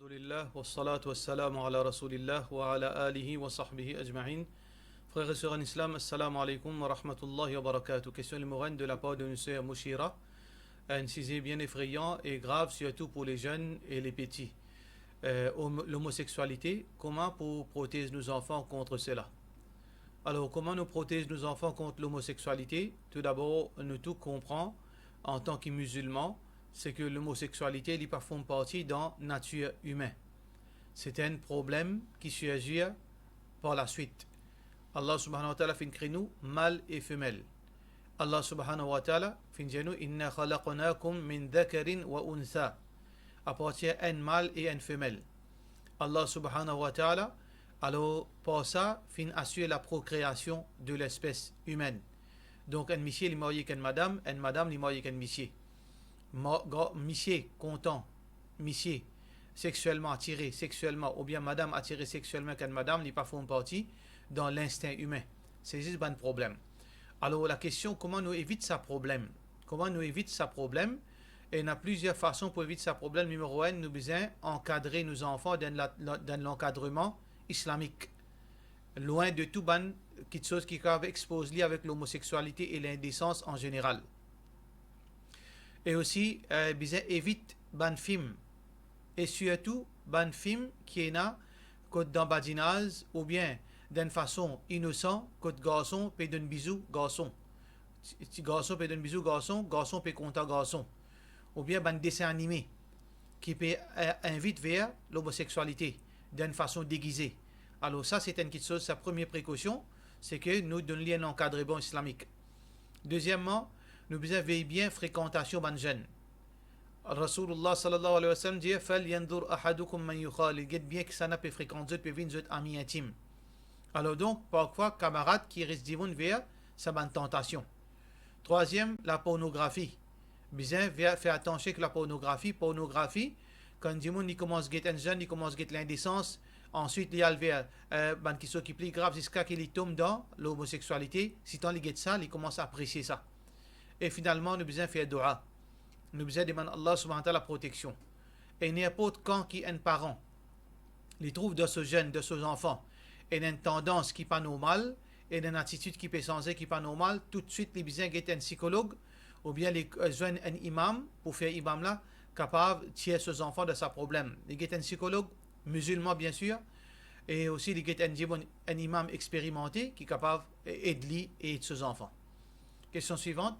Alhamdulillah, wa salatu wa salamu ala rasulillah wa ala alihi wa sahbihi ajma'in. Frères et sœurs en islam, assalamu alaikum wa rahmatullahi wa barakatuh. Question numéro 1 de la part de M. Mouchira. Un sujet bien effrayant et grave, surtout pour les jeunes et les petits. L'homosexualité, comment pour protéger nos enfants contre cela? Alors, comment nous protéger nos enfants contre l'homosexualité? Tout d'abord, nous tout comprenons en tant que musulmans, c'est que l'homosexualité n'est pas font partie dans la nature humaine. C'est un problème qui surgit par la suite. Allah subhanahu wa ta'ala fin créé nous mâle et femelle. Allah subhanahu wa ta'ala fin dit nous inna khalaqnakum min dhakarin wa untha. À partir d'un mâle et une femelle. Allah subhanahu wa ta'ala alors par ça fin assurer la procréation de l'espèce humaine. Donc un monsieur est marié qu'une madame est mariée qu'un monsieur. Monsieur content, monsieur sexuellement attiré sexuellement ou bien madame attirée sexuellement qu'une madame n'est pas font partie dans l'instinct humain. C'est juste un problème. Alors la question comment nous éviter ce problème? Comment nous éviter ce problème? Et il y a plusieurs façons pour éviter ce problème. Numéro 1, nous besoin encadrer nos enfants dans l'encadrement islamique. Loin de tout ban quelque chose qui peuvent exposer avec l'homosexualité et l'indécence en général. Et aussi, besoin évite ban film. Et surtout, ban film qui est là, côté d'embadinage ou bien d'une façon innocente, côté garçon peut donner bisou garçon. Garçon peut donner bisou garçon, garçon peut content garçon. Ou bien ban dessin animé qui peut invite vers l'homosexualité d'une façon déguisée. Alors ça, c'est une petite chose, sa première précaution, c'est que nous donnons un encadrement islamique. Deuxièmement, nous devons veiller bien fréquentation ban jeunes. Rasulullah sallallahu alayhi wa sallam dit fal yandur ahadukum man yukhalid. Get bien que ça n'a pas fréquenté peut venir être ami intime. Alors donc parfois camarades qui risquent d'y vers sa ban tentation. Troisième, la pornographie. Bien faire attention que la pornographie quand il commence à get un jeune, il commence à get l'indécence. Ensuite, il y a le vers qui sont plus grave jusqu'à qu'il tombe dans l'homosexualité. Si tant il get ça, il commence à apprécier ça. Et finalement, nous besoin faire dua. Nous besoin demander à Allah subhanahu wa ta'ala la protection. Et n'importe quand qui est un parent, il trouve de ce jeune, de ce enfant, et une tendance qui n'est pas normale, et une attitude qui peut changer, qui n'est pas normale, tout de suite, il besoin d'être un psychologue, ou bien il joindre un imam, pour faire imam là, capable de tirer ses enfants de sa problème. Il est un psychologue, musulman bien sûr, et aussi il est un imam expérimenté, qui est capable d'aider et de ses enfants. Question suivante.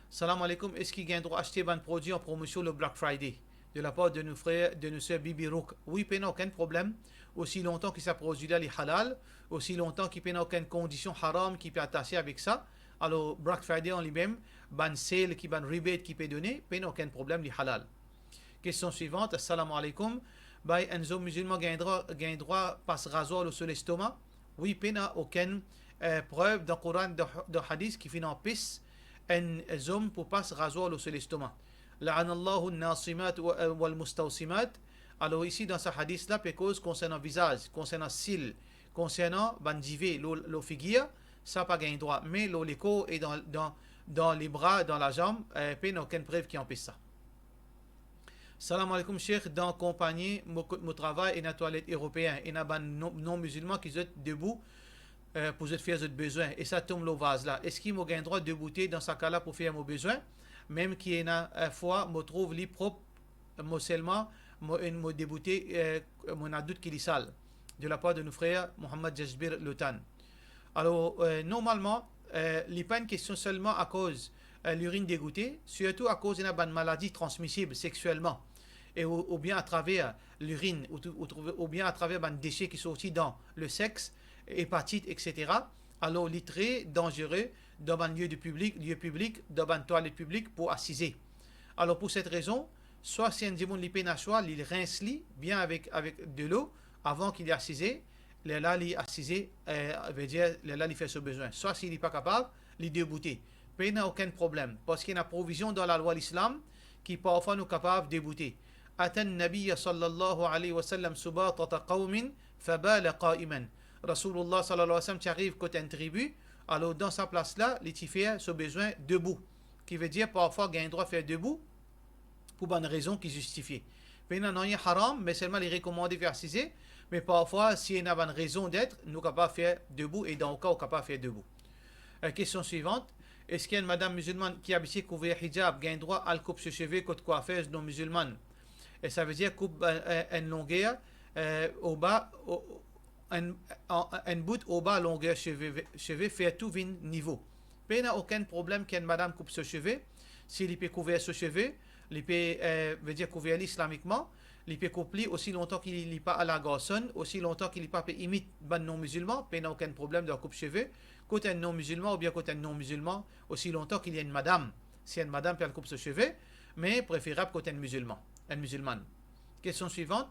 Salam alaikum, est-ce qu'il y a un droit d'acheter un produit en promotion le Black Friday de la part de nos frères, de nos sœurs Bibi Rouk? Oui, il n'y a aucun problème. Aussi longtemps que ça produit là, les halal, aussi longtemps qu'il n'y a aucune condition haram qui peut attacher avec ça. Alors, Black Friday en lui-même, ban sale, qui ban rebate qui peut donner, il n'y a aucun problème, les halal. Question suivante. Assalamu alaikum. Un homme musulman a un droit passe rasoir sur l'estomac? Oui, il n'y a aucune preuve dans le Coran, de hadith qui fait en piste. Un homme pour pas se rasoir sur l'estomac. La'anallahu an-nasimat wal mustawsimat. Alors ici dans ce hadith là, cause concernant visage, concernant cils, concernant bandivé, le figure, ça pas gain droit. Mais l'écho est dans les bras, dans la jambe, il n'y a aucune preuve qui empêche ça. Salam alaikum cheikh, dans compagnie, mon travail et la toilette européenne, et n'a non musulmans qui sont debout pour faire votre besoin et ça tombe le vase là. Est-ce qu'il m'a un droit de bouter dans ce cas-là pour faire mon besoin? Même qu'il y a une fois, me trouve li propre, moi seulement, me débouté, mon adulte qui est sale, de la part de nos frères Mohamed Jazbir Lutan. Alors, normalement, il n'est pas une question seulement à cause l'urine dégoûtée, surtout à cause d'une maladie transmissible sexuellement, et ou bien à travers l'urine, ou bien à travers des déchets qui sont aussi dans le sexe, hépatite, etc. Alors, il est très dangereux dans un lieu public, dans une toilette publique pour assiser. Alors, pour cette raison, soit si un démon li peine à choix, il rince bien avec de l'eau avant qu'il ait assisé. Là, il assisé, veut dire, là, il fait ce besoin. Soit s'il n'est pas capable, il débouter. Il n'y a aucun problème. Parce qu'il y a une provision dans la loi de l'islam qui parfois nous capable de débouter. Atan Nabiya sallallahu alayhi wa sallam subatata qawmin fabala qa'iman. Rasulullah sallallahu alayhi wa sallam qui arrive côté une tribu, alors dans sa place là, il fait ce besoin debout. Qui veut dire parfois qu'il a un droit de faire debout pour une raison qui est justifiée. Pena non haram, mais seulement les recommandés faire ciser. Mais parfois, si on a une raison d'être, nous sommes capables de faire debout et dans le cas, on est capable de faire debout. Question suivante. Est-ce qu'il y a une madame musulmane qui a habitué couvrir hijab, gagne droit à couper ses cheveux côté coiffeuse non musulmane? Et ça veut dire coupe une longueur au bas, un bout au bas longueur cheveux fait tout vin niveau. Il n'y a aucun problème qu'une madame coupe ses cheveux. S'il peut couvrir ses cheveux, il peut veut dire couvrir islamiquement. Il peut couper aussi longtemps qu'il n'est pas à la garçonne, aussi longtemps qu'il n'est pas imite un non-musulman, il n'y a aucun problème de couper cheveux. Côté un non-musulman ou bien côté un non-musulman, aussi longtemps qu'il y a une madame. Si une madame peut couper ses cheveux, mais préférable côté un musulman, une musulmane. Question suivante.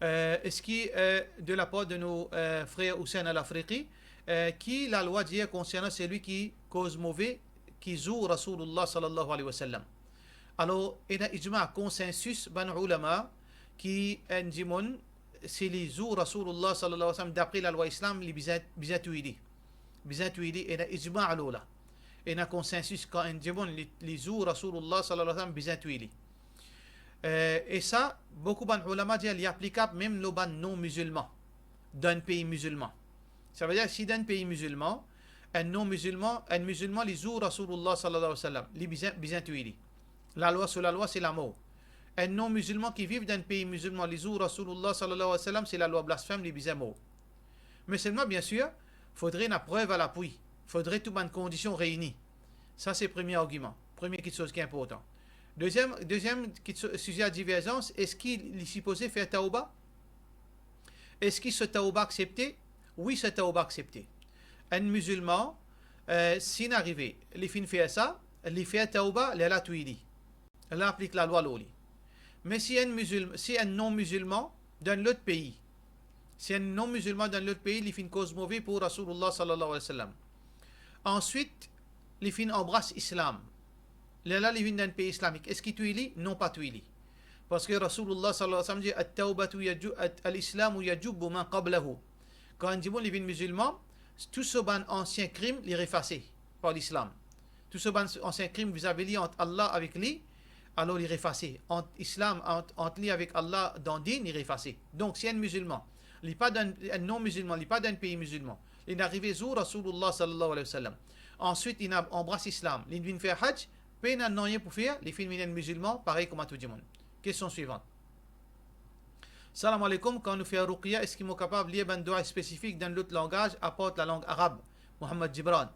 Est-ce que de la part de nos frères Hussein al-Afriqi, qui la loi dit concernant celui qui cause mauvais, qui joue Rasulullah sallallahu alayhi wa sallam? Alors, il y a un consensus ban ulama qui dit si les jours Rasulullah sallallahu alayhi wa sallam d'après la loi islam les bizatuidi il y a ijma' alola il y a un consensus quand on dit les jours Rasulullah sallallahu alayhi wa sallam bizatuidi et ça beaucoup ban ulama disent il est applicable même le ban non musulman d'un pays musulman. Ça veut dire si d'un pays musulman un non musulman un musulman les jours Rasulullah sallallahu alayhi wa sallam les bizatuidi. La loi sur la loi c'est la mort. Un non-musulman qui vit dans un pays musulman, les jours Rasulullah sallallahu alayhi wa sallam, c'est la loi blasphème, les bizarres. Mais seulement, bien sûr, il faudrait une preuve à l'appui. Il faudrait toutes les conditions réunies. Ça, c'est le premier argument. Première chose qui est important. Deuxième sujet à divergence, est-ce qu'il est supposé faire taouba? Est-ce qu'il se taouba accepté? Oui, ce taouba accepté. Un musulman, s'il n'arrive, il fait ça, il fait taouba, il a tuili. Il applique la loi l'oli. Mais si un non-musulman dans l'autre pays, si un non-musulman dans l'autre pays, il fait une cause mauvaise pour Rasulullah sallallahu alayhi wa sallam. Ensuite, il fait embrasse l'islam. Là, il vient d'un pays islamique. Est-ce qu'il tuili? Non, pas tuili. Parce que Rasulullah sallallahu alayhi wa sallam dit al-islam yajubu man qablahu. Quand on dit bon, il vient musulman, tout ce ban ancien crime, il est effacé par l'islam. Tout ce ban ancien crime vis-à-vis entre Allah avec lui, alors il est effacé. Entre l'islam, entre lui avec Allah dans le din, il est effacé. Donc, si un musulman, il n'est pas un non-musulman, il n'est pas d'un pays musulman, il est arrivé jour Rasulullah sallallahu alayhi wa sallam. Ensuite, il embrasse l'islam. Il vient faire hajj, il n'a rien pour faire, il fait un musulman, pareil comme à tout le monde. Question suivante. Salam alaikum, quand nous faisons ruqya, est-ce qu'il est capable de lire un droit spécifique dans l'autre langage, à part la langue arabe? Mohamed Gibran.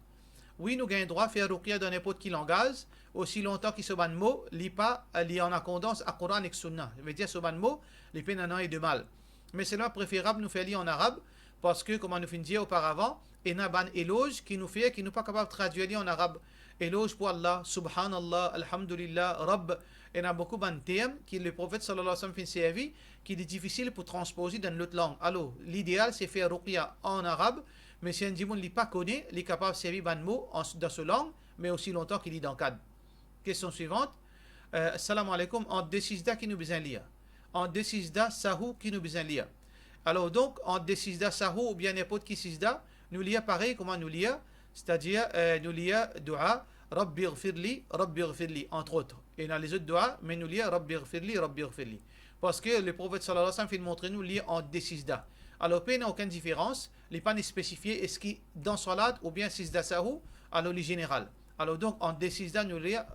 Oui, nous avons droit de faire ruqya dans n'importe quel langage, aussi longtemps qu'il se ban mot, il est en accordance à Coran et Sunna. Je veux dire, ce ban mot, il fait un an et de mal. Mais c'est là préférable nous faire lire en arabe, parce que, comme on nous fait dire auparavant, il y a un éloge qui nous fait, qui nous pas capable de traduire en arabe. Éloge pour Allah, Subhanallah, Alhamdulillah, Rabb. Il y a beaucoup de termes que le prophète sallallahu alayhi wa sallam fait servi, qui est difficile pour transposer dans l'autre langue. Alors, l'idéal, c'est faire ruqya en arabe, mais si un djimoun ne pas connaît, il est capable de servir un mot dans ce langue, mais aussi longtemps qu'il est dans le cadre. Question suivante. Assalamu alaikum. En deux sijda qui nous besoin lire. En deux sijda sahou qui nous besoin lire. Alors donc, en deux sijda sahou ou bien n'importe qui sijda, nous lire pareil, comment nous lire? C'est-à-dire, nous lire dua, Rabbi ghfirli, entre autres. Et dans les autres dua, mais nous lire Rabbi ghfirli. Parce que le prophète sallallahu alayhi wa sallam fait montrer nous lire en deux sijda. Alors, il n'y a aucune différence. Les pas spécifiés, est-ce qu'il dans salat ou bien sijda sahou, alors les général. Alors donc, en deux sijda, nous lire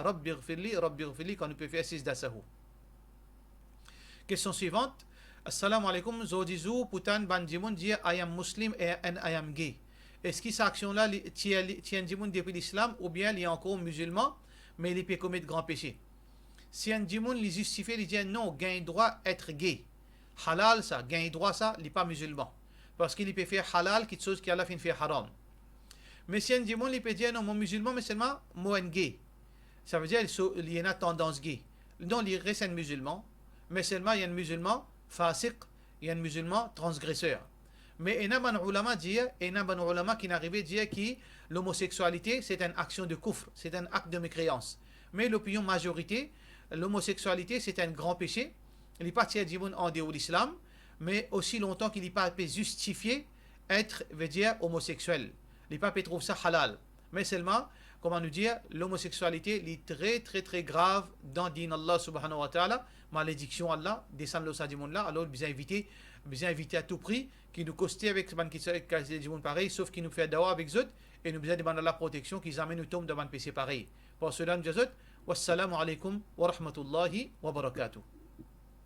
Rabbi ghfirli, quand nous pouvons faire sijda sahou. Question suivante. Assalamu alaikum, Zodizu, Putan, Banjimoun, dit I am Muslim et I am gay. Est-ce que cette action-là tient Djimoun depuis l'islam ou bien il est encore musulman, mais il peut commettre grand péché? Si un Djimoun les justifie, il dit non, gagne droit être gay. Halal ça, gagne droit ça, il n'est pas musulman. Parce qu'il peut faire halal, quelque chose qui a la fin fait haram. Mais si un Djimoun, il peut dire non, mon musulman, mais seulement moi un gay. Ça veut dire qu'il y a une tendance gay. Non, il reste un musulman, mais seulement il y a un musulman fasiq, il y a un musulman transgresseur. Mais il y a un ulama qui n'arrive à dire que l'homosexualité c'est une action de kufr, c'est un acte de mécréance. Mais l'opinion majorité, l'homosexualité c'est un grand péché. Il n'est pas tiré en dehors de l'islam, mais aussi longtemps qu'il n'est pas justifié être, veut dire, homosexuel. Les papes trouvent ça halal. Mais seulement, comment nous dire, l'homosexualité est très très très grave dans din Allah subhanahu wa ta'ala, malédiction Allah, descend le sa du monde là, alors bien éviter à tout prix, qui nous coste avec ce monde pareil, sauf qui nous fait dawa avec eux, et nous besoin demander la protection, qu'ils amènent nous tombe devant le PC pareil. Pour cela, nous disons, wassalamu alaikum wa rahmatullahi wa barakatuh.